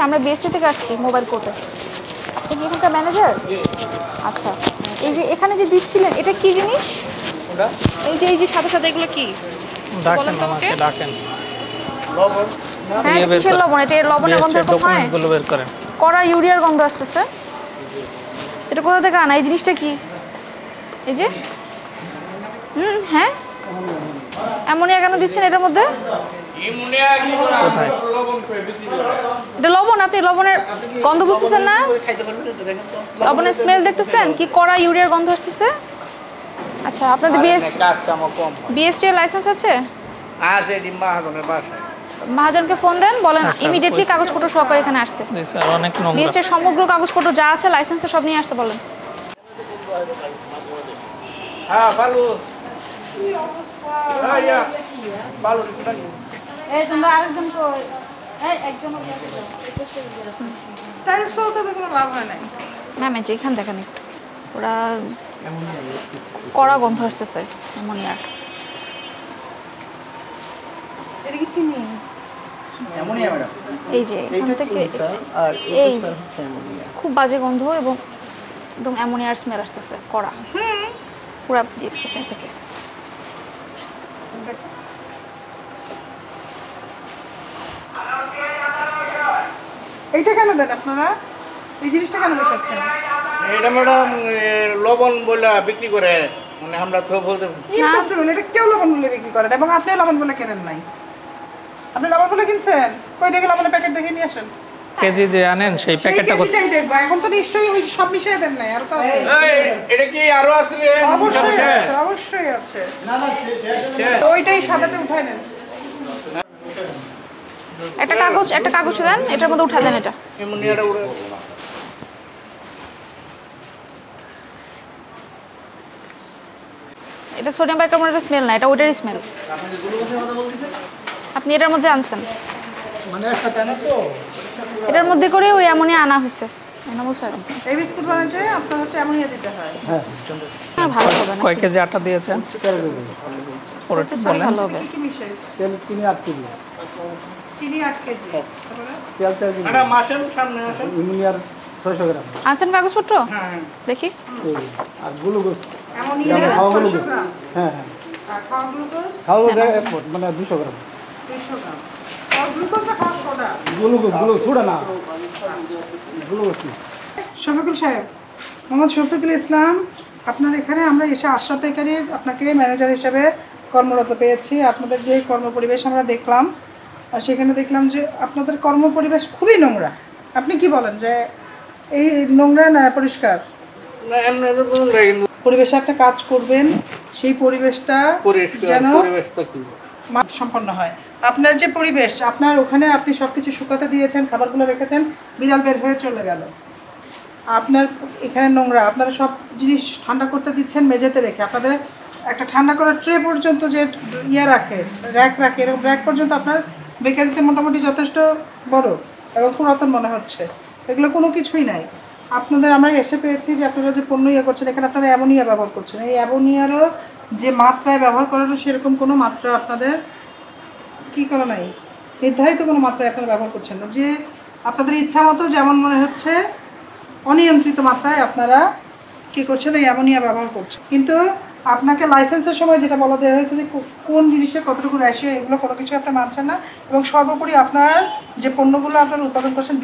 আমরা বিএসটি থেকে আসছি মোবাইল কোর্টে। আপনি কি এখানকার ম্যানেজার? আচ্ছা, এই যে এখানে যে দিচ্ছিলেন এটা কি জিনিস? এই যে সাদা সাদা এগুলো কি বলেন তো আমাকে? ডাকেন লবণ। হ্যাঁ, কিসের লবণ? এটা লবণের গন্ধ এরকম হয়? ডকুমেন্টসগুলো বের করেন। কড়া ইউরিয়ার গন্ধ আসতেছে। এটা কোথা থেকে আনা? এই জিনিসটা কি? এই যে হ্যাঁ, অ্যামোনিয়া কেন দিচ্ছেন এটার মধ্যে? কোথায়? এটা লবণ। আপনি লবণের গন্ধ বুঝতেছেন না? লবণের স্মেল দেখতেছেন? কি কড়া ইউরিয়ার গন্ধ আসতেছে। আচ্ছা, আপনাদের বিএসটি এর লাইসেন্স আছে? মহাজনকে ফোন দেন, বলেন ইমিডিয়েটলি কাগজপত্র সহকারে এখানে আসতে। বিএসটি এর সমগ্র কাগজপত্র যা আছে লাইসেন্সে সব নিয়ে আসতে বলেন। হ্যাঁ, ভালো। কি অবস্থা? ভালো নাকি? এই সুন্দর আরেকজন কই? এই একজন টাইলস তো কোনো লাভ হয় নাই। ম্যাম এই যে এখানে দেখেন একটু ওরা কড়া গন্ধ আসতেছে অ্যামোনিয়ার। এটা কি চিনি? Ammonia madam. এই যে এখান থেকে এই যে খুব বাজে গন্ধ এবং একদম অ্যামোনিয়ার স্মেল আসতেছে কড়া। পুরা এখান থেকে এইটা কেন দেন আপনারা? এই জিনিসটা কেন বসাচ্ছেন? এটা ম্যাডাম লবণ বলে বিক্রি করে, মানে আমরা তো বলতে ইম্পসিবল। এটা কেউ লবণ বলে বিক্রি করেন এবং আপনি লবণ বলে কেনেন নাই। আপনি লবণ বলে কিনছেন? কই দেখে লবণের প্যাকেট দেখে নিয়ে আসেন। কেজি যে আনেন সেই প্যাকেটটা কত? সেইটাই দেখবো। এখন তো নিশ্চয়ই ওই সব মিশিয়ে দেন নাই, আর তো আছে। এটা কি আরো আছে রে? অবশ্যই আছে, অবশ্যই আছে। না না, শেষ। ওইটাই সাদাটা উঠায় নেন। একটা কাগজ দেন, এটার মধ্যে উঠা দেন। এটা অ্যামোনিয়াটা উড়ে এটা সোডিয়াম বাইকার্বনেটের স্মেল না, এটা ওইটারই স্মেল। আপনি এটার মধ্যে আনছেন, মানে একসাথে না তো। এটার মধ্যে করে ওই অ্যামোনিয়া আনা হয়েছে। এনামুল স্যার এই বিস্কুট বানাতে আপনার হচ্ছে অ্যামোনিয়া দিতে হয়। হ্যাঁ, ভালো হবে না? কয় কেজি আটা দিয়েছেন? পুরোটা বলেন। ভালো হবে। কি কি মিশাই? তেল চিনি 8 কেজি। চিনি 8 কেজি। তারপরে তেল 4 কেজি। ম্যাডাম আসেন, সামনে আসেন। অ্যামোনিয়ার 600 গ্রাম। আনছেন কাগজপত্র? হ্যাঁ। দেখি। আর গ্লুকোজ। অ্যামোনিয়া 600 গ্রাম। হ্যাঁ হ্যাঁ। আর খাওয়া গ্লুকোজ খাওয়া মানে 200 গ্রাম। 200 গ্রাম। আর গ্লুকোজটা খাওয়া সোডা। গ্লুকোজ ছুড়ে না। গ্লুকোজ কি? শফিকুল সাহেব, মোহাম্মদ শফিকুল ইসলাম, আপনার এখানে আমরা এসে আশরাফ বেকারির আপনাকে ম্যানেজার হিসেবে কর্মরত পেয়েছি। আপনাদের যে কর্মপরিবেশ আমরা দেখলাম, আর সেখানে দেখলাম যে আপনাদের কর্মপরিবেশ খুবই নোংরা। আপনি কি বলেন যে এই নোংরা না পরিষ্কার? না, এমনি তো কোনো কিন্তু পরিবেশে আপনি কাজ করবেন, সেই পরিবেশটা যেন পরিবেশটা কি সম্পন্ন হয়। আপনার যে পরিবেশ, আপনার ওখানে আপনি সব কিছু শুকাতে দিয়েছেন, খাবারগুলো রেখেছেন, বিড়াল বের হয়ে চলে গেল। আপনার এখানে নোংরা, আপনারা সব জিনিস ঠান্ডা করতে দিচ্ছেন মেঝেতে রেখে। আপনাদের একটা ঠান্ডা করার ট্রে পর্যন্ত যে রাখে, র্যাক রাখে, এরকম র্যাক পর্যন্ত আপনার বেকারিতে মোটামুটি যথেষ্ট বড় এবং পুরাতন মনে হচ্ছে। এগুলো কোনো কিছুই নাই। আপনাদের আমরা এসে পেয়েছি যে আপনারা যে পণ্য করছেন, এখানে আপনারা অ্যামোনিয়া ব্যবহার করছেন। এই অ্যামোনিয়ারও যে মাত্রায় ব্যবহার করানো সেরকম কোনো মাত্রা আপনাদের কী করা নাই, নির্ধারিত কোনো মাত্রায় আপনারা ব্যবহার করছেন না। যে আপনাদের ইচ্ছা মতো যেমন মনে হচ্ছে অনিয়ন্ত্রিত মাত্রায় আপনারা কী করছেন, এই অ্যামোনিয়া ব্যবহার করছেন। কিন্তু আপনাকে লাইসেন্সের সময় যেটা বলা দেওয়া হয়েছে যে কোন জিনিসের কতটুকু রেশিও, এগুলো কোনো কিছু আপনি মানছেন না। এবং সর্বোপরি আপনার যে পণ্যগুলো আপনারা উৎপাদন করছেন,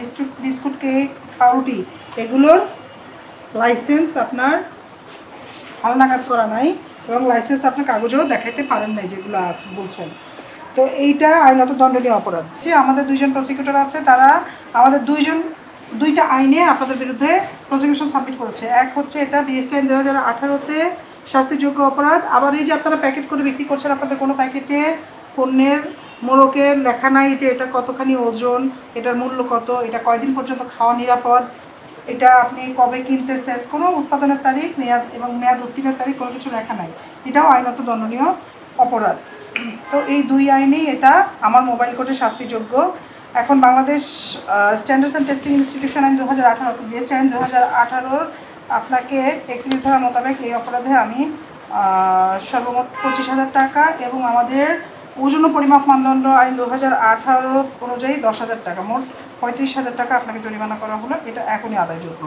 বিস্কুট, কেক, পাউরুটি, এগুলোর লাইসেন্স আপনার হালনাগাদ করা নাই এবং লাইসেন্স আপনার কাগজেও দেখাইতে পারেন নাই যেগুলো আছে বলছেন। তো এইটা আইনত দণ্ডনীয় অপরাধ। যে আমাদের দুইজন প্রসিকিউটর আছে, তারা আমাদের দুইটা আইনে আপনাদের বিরুদ্ধে প্রসিকিউশন সাবমিট করেছে। এক হচ্ছে এটা বিএসটি আইন 2018-তে শাস্তিযোগ্য অপরাধ। আবার এই যে আপনারা প্যাকেট করে বিক্রি করছেন, আপনাদের কোনো প্যাকেটে পণ্যের মোড়কের লেখা নাই যে এটা কতখানি ওজন, এটার মূল্য কত, এটা কয়দিন পর্যন্ত খাওয়া নিরাপদ, এটা আপনি কবে কিনতেছেন, কোনো উৎপাদনের তারিখ, মেয়াদ এবং মেয়াদ উত্তীর্ণের তারিখ কোনো কিছু লেখা নাই। এটাও আইনত দণ্ডনীয় অপরাধ। তো এই দুই আইনেই এটা আমার মোবাইল কোর্টে শাস্তিযোগ্য। এখন Bangladesh standards and testing institution আইন 2018, তো বিএসটি আইন 2018 আপনাকে 31 ধারা মোতাবেক এই অপরাধে আমি সর্বমোট 25,000 টাকা এবং আমাদের ওজন ও পরিমাপ মানদণ্ড আইন 2018 অনুযায়ী 10,000 টাকা, মোট 35,000 টাকা আপনাকে জরিমানা করা হলো, এটা এখনই আদায়যোগ্য।